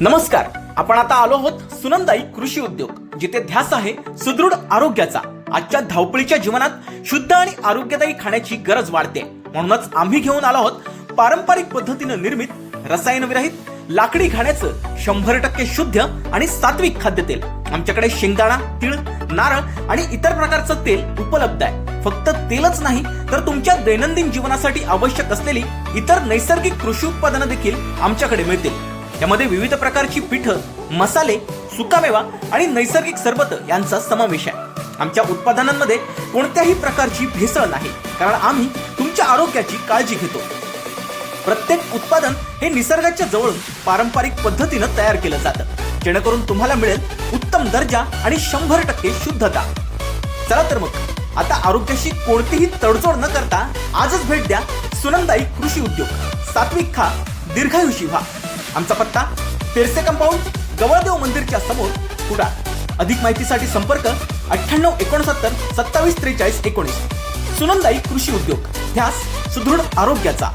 नमस्कार. आपण आता आलो आहोत सुनंदाई कृषी उद्योग, जिथे ध्यास आहे सुदृढ आरोग्याचा. आजच्या धावपळीच्या जीवनात शुद्ध आणि आरोग्यदायी खाण्याची गरज वाढते. म्हणूनच आम्ही घेऊन आलो आहोत पारंपरिक पद्धतीनं निर्मित रसायनविरहित लाकडी घाण्याचं 100% शुद्ध आणि सात्विक खाद्यतेल. आमच्याकडे शेंगदाणा, तीळ, नारळ आणि इतर प्रकारचं तेल उपलब्ध आहे. फक्त तेलच नाही तर तुमच्या दैनंदिन जीवनासाठी आवश्यक असलेली इतर नैसर्गिक कृषी उत्पादनं देखील आमच्याकडे मिळतील. यामध्ये विविध प्रकारची पीठं, मसाले, सुकामेवा आणि नैसर्गिक सरबत यांचा समावेश आहे. आमच्या उत्पादनांमध्ये कोणत्याही प्रकारची भेसळ नाही, कारण आम्ही तुमच्या आरोग्याची काळजी घेतो. प्रत्येक उत्पादन हे निसर्गाच्या जवळून पारंपरिक पद्धतीनं तयार केलं जातं, जेणेकरून तुम्हाला मिळेल उत्तम दर्जा आणि 100% शुद्धता. चला तर मग आता आरोग्याशी कोणतीही तडजोड न करता आजच भेट द्या सुनंदाई कृषी उद्योग. सात्विक खा, दीर्घायुषी व्हा. आमचा पत्ता पेरसे कंपाऊंड, गवळदेव मंदिरच्या समोर, कुडाळ. अधिक माहितीसाठी संपर्क 9869 2743 19. सुनंदाई कृषी उद्योग, ध्यास सुदृढ आरोग्याचा.